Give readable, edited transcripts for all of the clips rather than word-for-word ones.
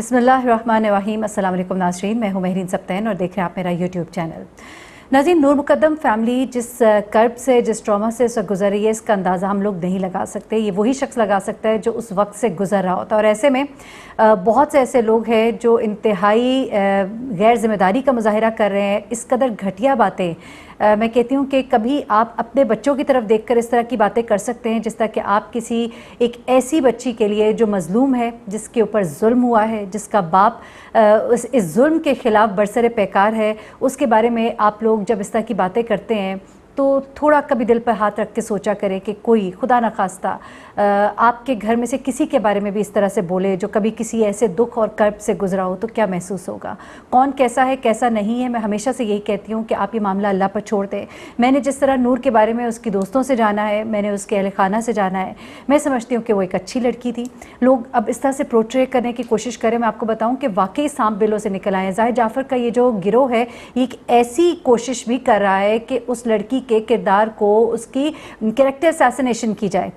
बिस्मिल्लाहिर्रहमानिर्रहीम। अस्सलाम वालेकुम नाज़रीन, मैं हूँ महरीन सब्तैन और देख रहे हैं आप मेरा यूट्यूब चैनल। नाज़रीन, नूर मुक़द्दम फैमिली जिस कर्ब से, जिस ट्रॉमा से इस वक्त गुजर रही है, इसका अंदाज़ा हम लोग नहीं लगा सकते। ये वही शख्स लगा सकता है जो उस वक्त से गुजर रहा होता है। और ऐसे में बहुत से ऐसे लोग हैं जो इंतहाई गैर ज़िम्मेदारी का मुज़ाहिरा कर रहे हैं। इस कदर घटिया बातें मैं कहती हूँ कि कभी आप अपने बच्चों की तरफ देखकर इस तरह की बातें कर सकते हैं जिस तरह कि आप किसी एक ऐसी बच्ची के लिए जो मज़लूम है, जिसके ऊपर जुल्म हुआ है, जिसका बाप इस जुल्म के ख़िलाफ़ बरसरे पैकार है, उसके बारे में आप लोग जब इस तरह की बातें करते हैं तो थोड़ा कभी दिल पर हाथ रख के सोचा करें कि कोई खुदा न खास्ता आपके घर में से किसी के बारे में भी इस तरह से बोले जो कभी किसी ऐसे दुख और कर्ब से गुजरा हो, तो क्या महसूस होगा। कौन कैसा है कैसा नहीं है, मैं हमेशा से यही कहती हूँ कि आप ये मामला अल्लाह पर छोड़ दें। मैंने जिस तरह नूर के बारे में उसकी दोस्तों से जाना है, मैंने उसके अहल खाना से जाना है, मैं समझती हूँ कि वो एक अच्छी लड़की थी। लोग अब इस तरह से प्रोट्रे करने की कोशिश करें। मैं आपको बताऊँ कि वाकई सांप बिलों से निकल आए हैं। ज़ाहिद जाफ़र का ये जो गिरोह है, ये एक ऐसी कोशिश भी कर रहा है कि उस लड़की के किरदार को, उसकी कैरेक्टर असैसिनेशन की जाए।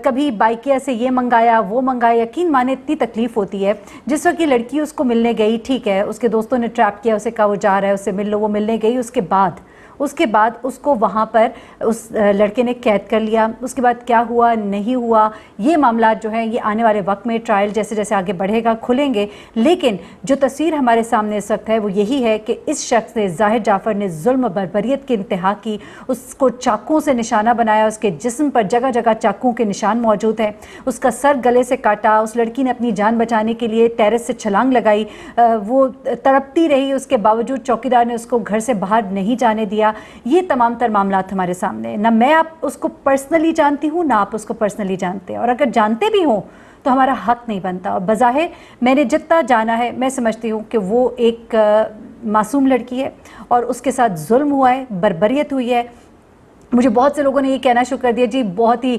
कभी बाइकिया से ये मंगाया वो मंगाया, यकीन माने इतनी तकलीफ़ होती है। जिस वक्त ये लड़की उसको मिलने गई, ठीक है, उसके दोस्तों ने ट्रैप किया, उसे कहा वो जा रहा है, उससे मिल लो, वो मिलने गई। उसके बाद उसको वहाँ पर उस लड़के ने कैद कर लिया। उसके बाद क्या हुआ नहीं हुआ, ये मामला जो है ये आने वाले वक्त में ट्रायल जैसे जैसे आगे बढ़ेगा खुलेंगे। लेकिन जो तस्वीर हमारे सामने इस वक्त है वो यही है कि इस शख्स ने, ज़ाहिद जाफ़र ने, जुल्म बर्बरियत की इंतहा की। उसको चाकुओं से निशाना बनाया, उसके जिस्म पर जगह जगह चाकुओं के निशान मौजूद हैं। उसका सर गले से काटा। उस लड़की ने अपनी जान बचाने के लिए टेरेस से छलांग लगाई। वो तड़पती रही, उसके बावजूद चौकीदार ने उसको घर से बाहर नहीं जाने दिया। ये तमाम तर मामलात हमारे सामने। ना मैं आप उसको पर्सनली जानती हूँ, ना आप उसको पर्सनली जानते हैं, और अगर जानते भी हों तो हमारा हक नहीं बनता। और बज़ाहिर मैंने जितना जाना है, मैं समझती हूँ कि वो एक मासूम लड़की है और उसके साथ जुल्म हुआ है, बर्बरियत हुई है। मुझे बहुत से लोगों ने ये कहना शुरू कर दिया, जी बहुत ही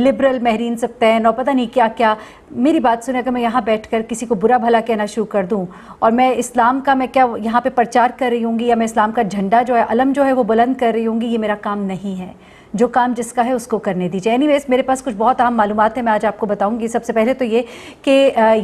लिबरल महरीन सब्तैन और पता नहीं क्या क्या। मेरी बात सुने, अगर मैं यहाँ बैठकर किसी को बुरा भला कहना शुरू कर दूँ और मैं इस्लाम का, मैं क्या यहाँ पे प्रचार कर रही हूँगी या मैं इस्लाम का झंडा जो है, अलम जो है वो बुलंद कर रही हूँगी, ये मेरा काम नहीं है। जो काम जिसका है उसको करने दीजिए। एनीवेज, मेरे पास कुछ बहुत अहम मालूमात है, मैं आज आपको बताऊंगी। सबसे पहले तो ये कि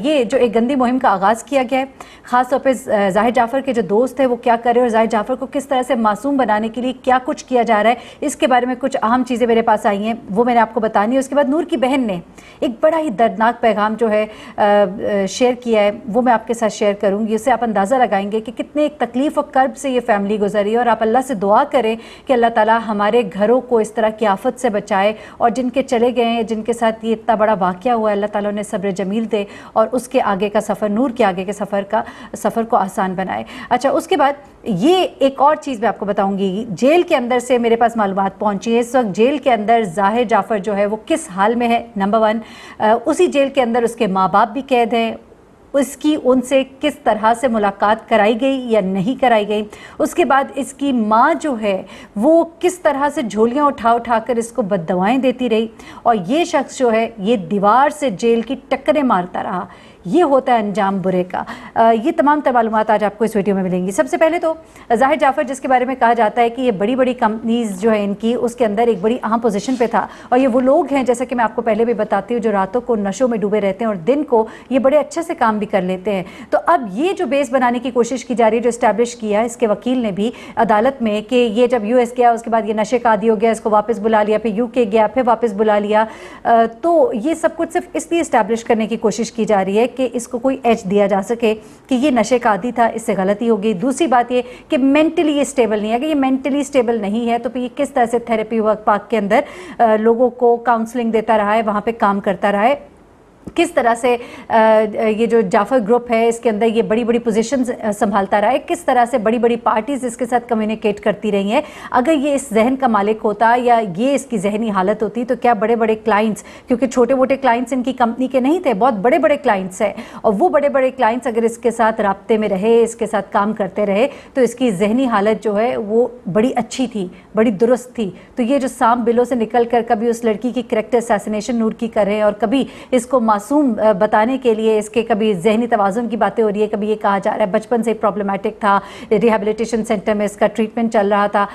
ये जो एक गंदी मुहिम का आगाज़ किया गया है, ख़ास तौर पे ज़ाहिद जाफ़र के जो दोस्त है वो क्या कर रहे हैं और ज़ाहिद जाफ़र को किस तरह से मासूम बनाने के लिए क्या कुछ किया जा रहा है, इसके बारे में कुछ अहम चीज़ें मेरे पास आई हैं, वो मैंने आपको बतानी है। उसके बाद नूर की बहन ने एक बड़ा ही दर्दनाक पैगाम जो है शेयर किया है, वो मैं आपके साथ शेयर करूँगी। उससे आप अंदाज़ा लगाएंगे कि कितने एक तकलीफ़ और कर्ब से ये फैमिली गुजरी है। और आप अल्लाह से दुआ करें कि अल्लाह ताला हमारे घरों को इस तरह की आफत से बचाए, और जिनके चले गए हैं, जिनके साथ ये इतना बड़ा वाक़या हुआ है, अल्लाह ताला उन्हें सब्र जमील दे और उसके आगे का सफ़र, नूर के आगे के सफ़र को आसान बनाए। अच्छा, उसके बाद ये एक और चीज़ मैं आपको बताऊंगी। जेल के अंदर से मेरे पास मालूमात पहुंची है, इस वक्त जेल के अंदर ज़ाहिद जाफ़र जो है वो किस हाल में है। नंबर 1, उसी जेल के अंदर उसके माँ बाप भी कैद हैं। उसकी उनसे किस तरह से मुलाकात कराई गई या नहीं कराई गई। उसके बाद इसकी माँ जो है वो किस तरह से झोलियाँ उठा उठा कर इसको बद्दुआएं देती रही, और ये शख्स जो है ये दीवार से जेल की टक्करें मारता रहा। ये होता है अंजाम बुरे का। ये तमाम तर मालूमात आज आपको इस वीडियो में मिलेंगी। सबसे पहले तो ज़ाहिद जाफ़र, जिसके बारे में कहा जाता है कि ये बड़ी बड़ी कंपनीज़ जो है इनकी, उसके अंदर एक बड़ी अहम पोजीशन पे था। और ये वो लोग हैं, जैसा कि मैं आपको पहले भी बताती हूँ, जो रातों को नशों में डूबे रहते हैं और दिन को ये बड़े अच्छे से काम भी कर लेते हैं। तो अब ये जो बेस बनाने की कोशिश की जा रही है, जो इस्टेब्लिश किया इसके वकील ने भी अदालत में, कि ये जब US गया उसके बाद ये नशे का आदी हो गया, इसको वापस बुला लिया, फिर UK गया, फिर वापस बुला लिया। तो ये सब कुछ सिर्फ इसलिए इस्टेब्लिश करने की कोशिश की जा रही है कि इसको कोई एज दिया जा सके कि ये नशे का आदी था, इससे गलती होगी। दूसरी बात ये कि मेंटली ये स्टेबल नहीं है। अगर ये मेंटली स्टेबल नहीं है तो फिर ये किस तरह से थेरेपी वर्क पार्क के अंदर लोगों को काउंसलिंग देता रहा है, वहाँ पे काम करता रहा है, किस तरह से ये जो जाफ़र ग्रुप है इसके अंदर ये बड़ी बड़ी पोजीशंस संभालता रहा है, किस तरह से बड़ी बड़ी पार्टीज़ इसके साथ कम्युनिकेट करती रही हैं। अगर ये इस जहन का मालिक होता या ये इसकी जहनी हालत होती तो क्या बड़े बड़े क्लाइंट्स, क्योंकि छोटे मोटे क्लाइंट्स इनकी कंपनी के नहीं थे, बहुत बड़े बड़े क्लाइंट्स हैं, और वो बड़े बड़े क्लाइंट्स अगर इसके साथ राब्ते में रहे, इसके साथ काम करते रहे, तो इसकी जहनी हालत जो है वो बड़ी अच्छी थी, बड़ी दुरुस्त थी। तो ये जो सांप बिलों से निकल कर कभी उस लड़की की कैरेक्टर असैसिनेशन नूर की कर रहे हैं और कभी इसको मासूम बताने के लिए इसके कभी जहनी तवाज़ुन की बातें हो रही है, कभी ये कहा जा रहा है बचपन से प्रॉब्लमेटिक था, रिहैबिलिटेशन सेंटर में इसका ट्रीटमेंट चल रहा था।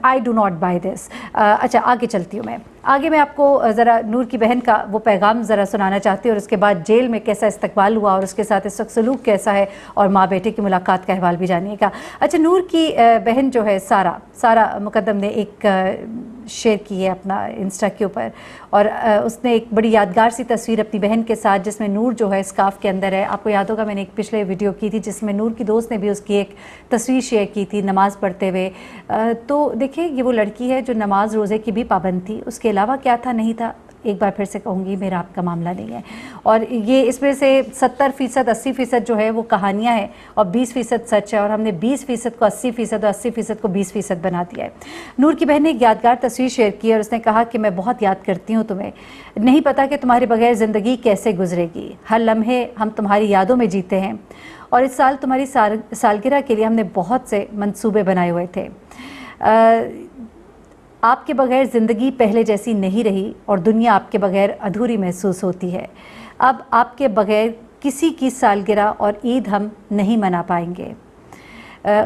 I do not buy this. अच्छा, आगे चलती हूँ मैं। आगे मैं आपको ज़रा नूर की बहन का वो पैगाम ज़रा सुनाना चाहती हूँ, और उसके बाद जेल में कैसा इस्तकबाल हुआ और उसके साथ इस वक्त सलूक कैसा है, और माँ बेटे की मुलाकात का अहवाल भी जानिएगा। अच्छा, नूर की बहन जो है सारा मुकद्दम ने एक शेयर की है अपना इंस्टा के ऊपर, और उसने एक बड़ी यादगार सी तस्वीर अपनी बहन के साथ, जिसमें नूर जो है स्कार्फ के अंदर है। आपको याद होगा मैंने एक पिछले वीडियो की थी जिसमें नूर की दोस्त ने भी उसकी एक तस्वीर शेयर की थी नमाज़ पढ़ते हुए। तो देखिए, ये वो लड़की है जो नमाज रोज़े की भी पाबंद थी, उसके अलावा क्या था नहीं था, एक बार फिर से कहूँगी मेरा आपका मामला नहीं है। और ये इसमें से 70% 80% जो है वो कहानियाँ हैं और 20% सच है, और हमने 20% को 80% और 80% को 20% बना दिया है। नूर की बहन ने एक यादगार तस्वीर शेयर की और उसने कहा कि मैं बहुत याद करती हूँ तुम्हें, नहीं पता कि तुम्हारे बगैर ज़िंदगी कैसे गुजरेगी, हर लम्हे हम तुम्हारी यादों में जीते हैं, और इस साल तुम्हारी सालगिरह के लिए हमने बहुत से मंसूबे बनाए हुए थे। आपके बगैर ज़िंदगी पहले जैसी नहीं रही और दुनिया आपके बगैर अधूरी महसूस होती है। अब आपके बगैर किसी की सालगिरह और ईद हम नहीं मना पाएंगे।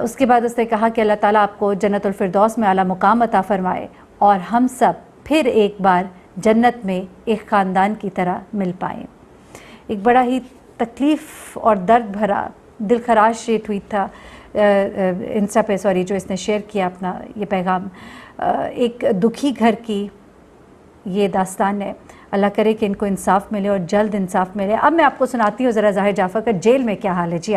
उसके बाद उसने कहा कि अल्लाह ताला आपको जन्नतुल फिरदौस में आला मुकाम अता फरमाए और हम सब फिर एक बार जन्नत में एक ख़ानदान की तरह मिल पाएँ। एक बड़ा ही तकलीफ़ और दर्द भरा दिलखराश ये ट्वीट था इंस्टा पे, सॉरी, जो इसने शेयर किया अपना ये पैगाम। एक दुखी घर की ये दास्तान है। अल्लाह करे कि इनको इंसाफ मिले और जल्द इंसाफ मिले। अब मैं आपको सुनाती हूँ ज़रा ज़ाहिर जाफ़र का जेल में क्या हाल है। जी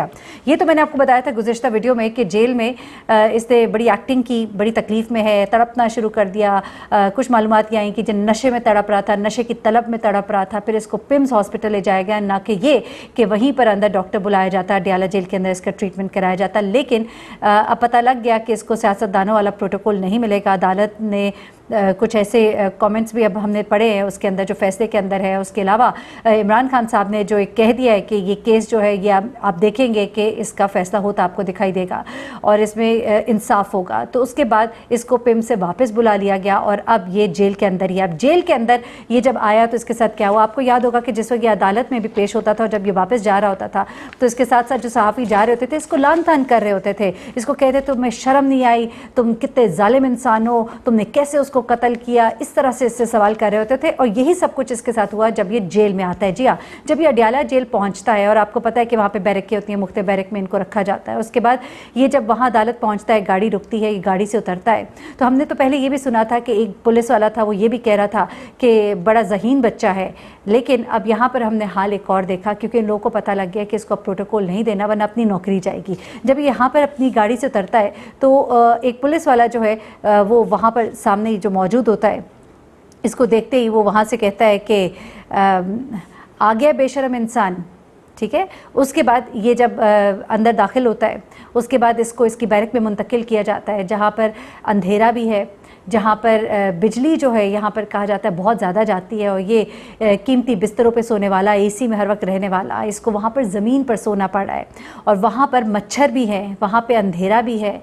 ये तो मैंने आपको बताया था गुज़िश्ता वीडियो में कि जेल में इसने बड़ी एक्टिंग की, बड़ी तकलीफ़ में है, तड़पना शुरू कर दिया। कुछ मालूमात ये आई कि जिन नशे में तड़प रहा था, नशे की तलब में तड़प रहा था, फिर इसको पिम्स हॉस्पिटल ले जाया गया, ना कि ये कि वहीं पर अंदर डॉक्टर बुलाया जाता, डियाला जेल के अंदर इसका ट्रीटमेंट कराया जाता। लेकिन अब पता लग गया कि इसको सियासतदानों वाला प्रोटोकॉल नहीं मिलेगा। अदालत ने कुछ ऐसे कमेंट्स भी अब हमने पढ़े हैं उसके अंदर, जो फैसले के अंदर है। उसके अलावा इमरान खान साहब ने जो एक कह दिया है कि ये केस जो है ये आप देखेंगे कि इसका फ़ैसला होता आपको दिखाई देगा और इसमें इंसाफ होगा। तो उसके बाद इसको पिम से वापस बुला लिया गया और अब ये जेल के अंदर ही। अब जेल के अंदर ये जब आया तो इसके साथ क्या हुआ, आपको याद होगा कि जिस वक्त ये अदालत में भी पेश होता था और जब ये वापस जा रहा होता था तो इसके साथ साथ जो सहाफ़ी जा रहे होते थे इसको लान तान कर रहे होते थे। इसको कहते तुम्हें शर्म नहीं आई, तुम कितने जालिम इंसान हो, तुमने कैसे उसको कत्ल किया, इस तरह से इससे सवाल कर रहे होते थे। और यही सब कुछ इसके साथ हुआ जब ये जेल में आता है। जी हाँ, जब ये अडियाला जेल पहुंचता है और आपको पता है कि वहाँ पे बैरकें होती हैं, मुख्तलिफ बैरक में इनको रखा जाता है। उसके बाद ये जब वहाँ अदालत पहुँचता है, गाड़ी रुकती है, ये गाड़ी से उतरता है। तो हमने तो पहले ये भी सुना था कि एक पुलिस वाला था, वो ये भी कह रहा था कि बड़ा ज़हीन बच्चा है। लेकिन अब यहाँ पर हमने हाल एक और देखा, क्योंकि इन लोगों को पता लग गया कि इसको प्रोटोकॉल नहीं देना वरना अपनी नौकरी जाएगी। जब यहाँ पर अपनी गाड़ी से उतरता है तो एक पुलिस वाला जो है वो वहाँ पर सामने जो मौजूद होता है, इसको देखते ही वो वहाँ से कहता है कि आ गया बेशरम इंसान। ठीक है, उसके बाद ये जब अंदर दाखिल होता है उसके बाद इसको इसकी बैरक में मुंतकिल किया जाता है, जहाँ पर अंधेरा भी है, जहाँ पर बिजली जो है यहाँ पर कहा जाता है बहुत ज़्यादा जाती है, और ये कीमती बिस्तरों पे सोने वाला, एसी में हर वक्त रहने वाला, इसको वहाँ पर ज़मीन पर सोना पड़ रहा है। और वहाँ पर मच्छर भी है, वहाँ पे अंधेरा भी है,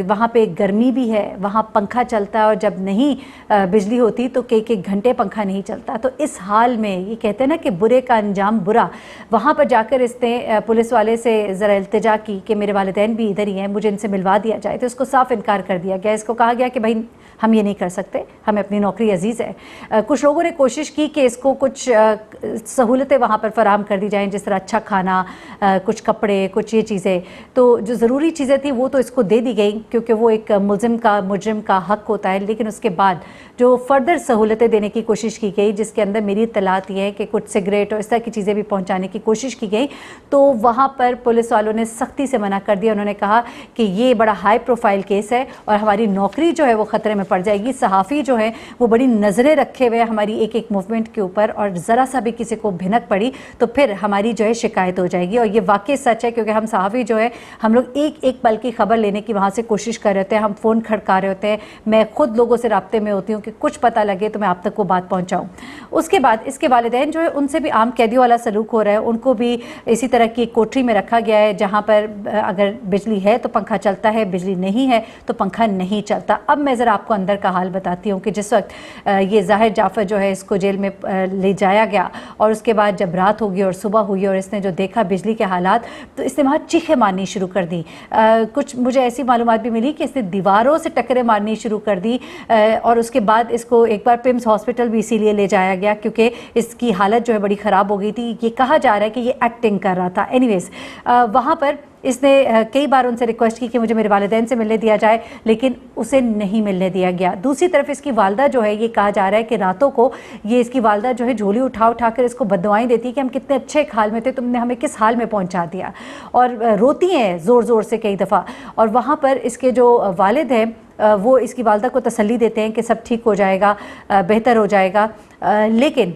वहाँ पे गर्मी भी है, वहाँ पंखा चलता है और जब नहीं बिजली होती तो कई घंटे पंखा नहीं चलता। तो इस हाल में ये कहते हैं ना कि बुरे का अंजाम बुरा। वहाँ पर जाकर इसने पुलिस वाले से ज़रा इल्तिजा की कि मेरे वालिदैन भी इधर ही हैं, मुझे इनसे मिलवा दिया जाए। तो इसको साफ इनकार कर दिया गया। इसको कहा गया कि भाई हम ये नहीं कर सकते, हमें अपनी नौकरी अजीज़ है। कुछ लोगों ने कोशिश की कि इसको कुछ सहूलतें वहाँ पर फराहम कर दी जाएं, जिस तरह अच्छा खाना, कुछ कपड़े, कुछ ये चीज़ें। तो जो ज़रूरी चीज़ें थी वो तो इसको दे दी गई, क्योंकि वो एक मुजरिम का हक होता है। लेकिन उसके बाद जो फर्दर सहूलतें देने की कोशिश की गई, जिसके अंदर मेरी इत्तलात ये है कि कुछ सिगरेट और इस तरह की चीज़ें भी पहुँचाने की कोशिश की गई, तो वहाँ पर पुलिस वालों ने सख्ती से मना कर दिया। उन्होंने कहा कि ये बड़ा हाई प्रोफाइल केस है और हमारी नौकरी जो है वो ख़तरे में पड़ जाएगी। सहाफ़ी जो है वो बड़ी नज़रें रखे हुए हमारी एक एक मूवमेंट के ऊपर, और ज़रा सा भी किसी को भिनक पड़ी तो फिर हमारी जो है शिकायत हो जाएगी। और ये वाकई सच है, क्योंकि हम सहाफ़ी जो है हम लोग एक एक पल की खबर लेने की वहाँ से कोशिश कर रहे होते हैं, हम फ़ोन खड़का रहे होते हैं। मैं खुद लोगों से राब्ते में होती हूँ कि कुछ पता लगे तो मैं आप तक वो बात पहुँचाऊँ। उसके बाद इसके वालिदैन जो है उनसे भी आम कैदियों वाला सलूक हो रहा है, उनको को भी इसी तरह की कोठरी में रखा गया है जहाँ पर अगर बिजली है तो पंखा चलता है, बिजली नहीं है तो पंखा नहीं चलता। अब मैं ज़रा आपको अंदर का हाल बताती हूँ कि जिस वक्त ये ज़ाहिर जाफ़र जो है इसको जेल में ले जाया गया और उसके बाद जब रात होगी और सुबह हुई और इसने जो देखा बिजली के हालात, तो इसने वहाँ चीखें मारनी शुरू कर दी। कुछ मुझे ऐसी मालूमात भी मिली कि इसने दीवारों से टक्करें मारनी शुरू कर दी और उसके बाद इसको एक बार पिम्स हॉस्पिटल भी इसीलिए ले जाया गया क्योंकि इसकी हालत जो है बड़ी ख़राब हो गई थी। ये कहा जा रहा है कि ये एक्टिंग कर रहा था। एनीवेज़ वहाँ पर इसने कई बार उनसे रिक्वेस्ट की कि मुझे मेरे वालिदैन से मिलने दिया जाए, लेकिन उसे नहीं मिलने दिया गया। दूसरी तरफ इसकी वालदा जो है, ये कहा जा रहा है कि रातों को ये इसकी वालदा जो है झोली उठा उठा कर इसको बददुआएं देती है कि हम कितने अच्छे हाल में थे, तुमने हमें किस हाल में पहुंचा दिया, और रोती हैं ज़ोर ज़ोर से कई दफ़ा। और वहाँ पर इसके जो वालिद हैं वो इसकी वालदा को तसल्ली देते हैं कि सब ठीक हो जाएगा, बेहतर हो जाएगा। लेकिन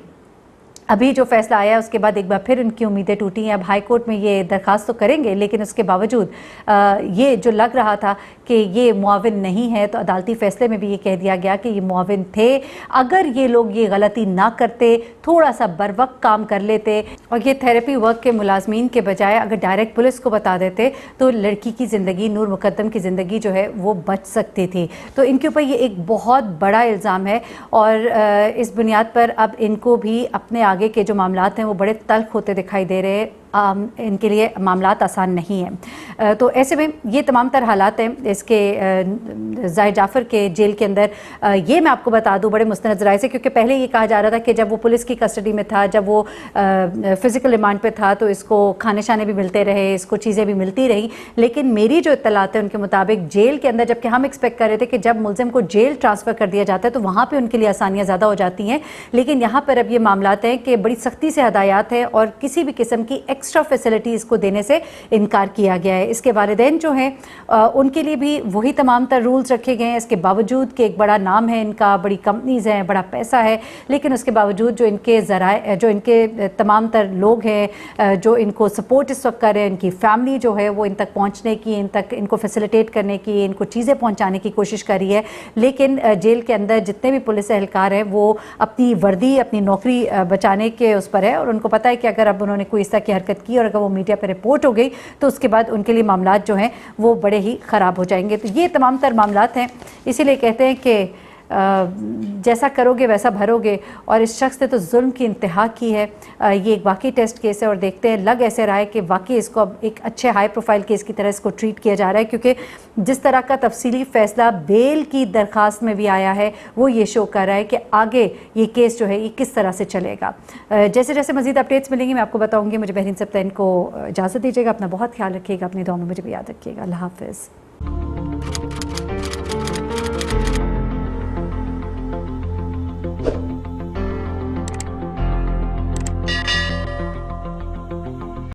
अभी जो फैसला आया उसके बाद एक बार फिर उनकी उम्मीदें टूटी हैं। अब हाई कोर्ट में ये दरख्वास्त तो करेंगे, लेकिन उसके बावजूद ये जो लग रहा था कि ये मुआविन नहीं है, तो अदालती फ़ैसले में भी ये कह दिया गया कि ये मुआविन थे। अगर ये लोग ये गलती ना करते, थोड़ा सा बरवक्त काम कर लेते और ये थेरेपी वर्क के मुलाजमीन के बजाय अगर डायरेक्ट पुलिस को बता देते, तो लड़की की ज़िंदगी, नूर मुकद्दम की ज़िंदगी जो है वो बच सकती थी। तो इनके ऊपर ये एक बहुत बड़ा इल्ज़ाम है और इस बुनियाद पर अब इनको भी अपने आगे के जो मामलात हैं वो बड़े तल्ख होते दिखाई दे रहे हैं। इनके लिए मामलात आसान नहीं हैं। तो ऐसे में ये तमाम तर हालात हैं इसके ज़ाहिर जाफ़र के जेल के अंदर। ये मैं आपको बता दूं बड़े मुस्तनद ज़राए से, क्योंकि पहले ये कहा जा रहा था कि जब वो पुलिस की कस्टडी में था, जब वो फ़िज़िकल रिमांड पे था, तो इसको खाने शाने भी मिलते रहे, इसको चीज़ें भी मिलती रही। लेकिन मेरी जो इत्तलात है उनके मुताबिक जेल के अंदर, जबकि हम एक्सपेक्ट कर रहे थे कि जब मुलज़िम को जेल ट्रांसफ़र कर दिया जाता है तो वहाँ पर उनके लिए आसानियाँ ज़्यादा हो जाती हैं, लेकिन यहाँ पर अब ये मामलात हैं कि बड़ी सख्ती से हदायत है और किसी भी किस्म की एक्स्ट्रा फैसिलिटीज़ को देने से इनकार किया गया है। इसके वालिदैन जो हैं उनके लिए भी वही तमाम तर रूल्स रखे गए हैं। इसके बावजूद कि एक बड़ा नाम है इनका, बड़ी कंपनीज़ हैं, बड़ा पैसा है, लेकिन उसके बावजूद जो इनके ज़राए, जो इनके तमाम तर लोग हैं जो इनको सपोर्ट इस वक्त कर रहे हैं, इनकी फैमिली जो है वो इन तक पहुँचने की, इनको फैसिलिटेट करने की, इनको चीज़ें पहुँचाने की कोशिश कर रही है। लेकिन जेल के अंदर जितने भी पुलिस एहलकार हैं वो अपनी वर्दी, अपनी नौकरी बचाने के उस पर है और उनको पता है कि अगर अब उन्होंने कोई इस तरह की हरकत की और अगर वो मीडिया पर रिपोर्ट हो गई तो उसके बाद उनके लिए मामलात जो हैं वो बड़े ही ख़राब हो जाएंगे। तो ये तमाम तर मामलात हैं, इसीलिए कहते हैं कि जैसा करोगे वैसा भरोगे, और इस शख्स ने तो जुल्म की इंतहा की है। ये एक वाकई टेस्ट केस है और देखते हैं, लग ऐसे रहा है कि वाकई इसको अब एक अच्छे हाई प्रोफाइल केस की तरह इसको ट्रीट किया जा रहा है, क्योंकि जिस तरह का तफसीली फ़ैसला बेल की दरख्वास्त में भी आया है वो ये शो कर रहा है कि आगे ये केस जो है ये किस तरह से चलेगा। जैसे जैसे मज़ीद अपडेट्स मिलेंगी मैं आपको बताऊँगी। मुझे बहरीन सबतैन को इजाज़त दीजिएगा, अपना बहुत ख्याल रखिएगा, अपनी दुआओं में मुझे भी याद रखिएगा। अल्लाह हाफ़िज़।